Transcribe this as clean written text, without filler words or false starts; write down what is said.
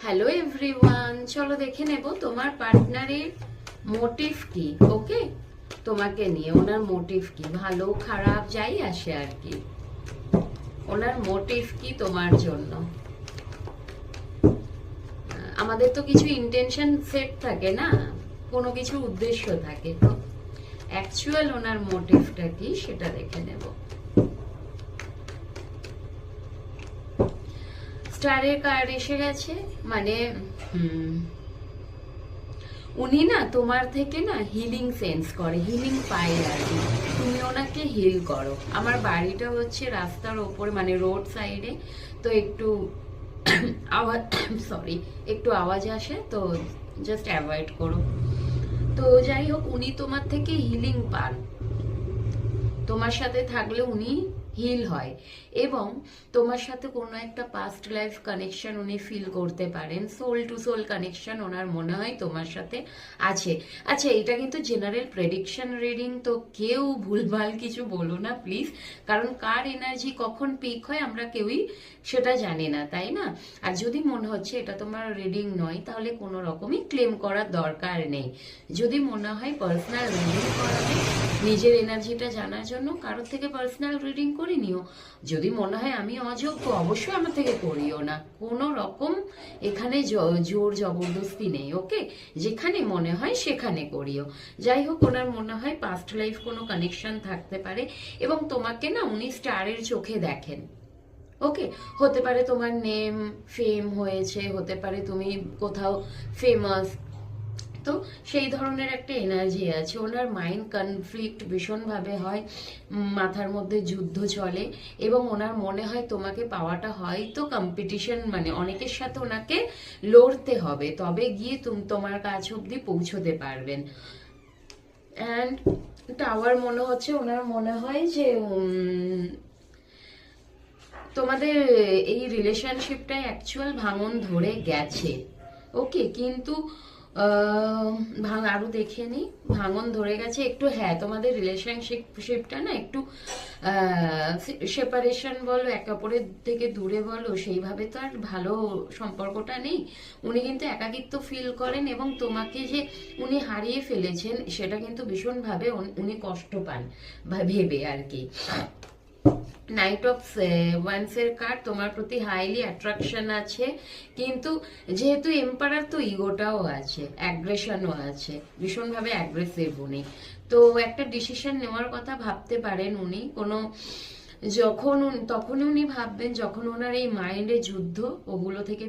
Hello everyone, চলো দেখে নেব তোমার পার্টনারের মোটিভ কি। ওকে, তোমাকে নিয়ে ওনার মোটিভ কি, ভালো খারাপ যাই আসে আর কি, ওনার মোটিভ কি তোমার জন্য। আমাদের তো কিছু ইন্টেনশন সেট থাকে না, কোনো কিছু উদ্দেশ্য থাকে, তো অ্যাকচুয়াল ওনার মোটিভটা কি সেটা দেখে নেব। স্টারের কার্ড এসে গেছে, মানে উনি না তোমার থেকে না হিলিং সেন্স করে, হিলিং পায় আর কি। তুমি ওনাকে হিল করো। আমার বাড়িটা হচ্ছে রাস্তার ওপরে, মানে রোড সাইডে, তো একটু আওয়াজ সরি, একটু আওয়াজ আসে, তো জাস্ট অ্যাভয়েড করো। তো যাই হোক, উনি তোমার থেকে হিলিং পান, তোমার সাথে থাকলে উনি হিল হয়, এবং তোমার সাথে কোনো একটা পাস্ট লাইফ কানেকশন উনি ফিল করতে পারেন, সোল টু সোল কানেকশন ওনার মনে হয় তোমার সাথে আছে। আচ্ছা, এটা কিন্তু জেনারেল প্রেডিকশন রিডিং, তো কেউ ভুলভাল কিছু বলো না প্লিজ, কারণ কার এনার্জি কখন পিক হয় আমরা কেউই সেটা জানি না, তাই না? আর যদি মনে হচ্ছে এটা তোমার রিডিং নয়, তাহলে কোনো রকমই ক্লেম করার দরকার নেই। যদি মনে হয় পার্সোনাল রিডিং করাবে নিজের এনার্জিটা জানার জন্য, কারোর থেকে পার্সোনাল রিডিং করে নিও। যদি মনে হয় আমি অযোগ্য, অবশ্যই আমার থেকে করিও না। কোনো রকম এখানে জোর জবরদস্তি নেই। ওকে, যেখানে মনে হয় সেখানে করিও। যাই হোক, ওনার মনে হয় পাস্ট লাইফ কোনো কানেকশন থাকতে পারে, এবং তোমাকে না উনি স্টারের চোখে দেখেন। ওকে, হতে পারে তোমার নেম ফেম হয়েছে, হতে পারে তুমি কোথাও ফেমাস, তো সেই ধরনের একটা এনার্জি আছে। ওনার মাইন্ড কনফ্লিক্ট ভীষণভাবে হয়, মাথার মধ্যে যুদ্ধ চলে, এবং ওনার মনে হয় তোমাকে পাওয়াটা হয়তো কম্পিটিশন, মানে অনেকের সাথে ওনাকে লড়তে হবে, তবে গিয়ে তুমি তোমার কাছ অব্দি পৌঁছতে পারবেন। অ্যান্ড টাওয়ার মনে হচ্ছে, ওনার মনে হয় যে তোমাদের এই রিলেশনশিপটা অ্যাকচুয়াল ভাঙন ধরে গেছে। ওকে, কিন্তু আরো দেখে নি, ভাঙন ধরে গেছে একটু, হ্যাঁ তোমাদের রিলেশনশিপটা না একটু সেপারেশন বলো, একে অপরের থেকে দূরে বলো, সেইভাবে তো আর ভালো সম্পর্কটা নেই। উনি কিন্তু একাকিত্ব ফিল করেন, এবং তোমাকে যে উনি হারিয়ে ফেলেছেন সেটা কিন্তু ভীষণভাবে উনি কষ্ট পান ভেবে আর কি। নাইট অফ ওয়ান্স এর কার্ড, তোমার প্রতি হাইলি অ্যাট্রাকশন আছে, কিন্তু যেহেতু এম্পারার, তো ইগোটাও আছে, অ্যাগ্রেশনও আছে, ভীষণভাবে অ্যাগ্রেসিভ উনি। তো একটা ডিসিশন নেওয়ার কথা ভাবতে পারেন উনি, কোনো তখনই উনি ভাববেন যখন ওনার এই মাইন্ডে যুদ্ধ ওগুলো থেকে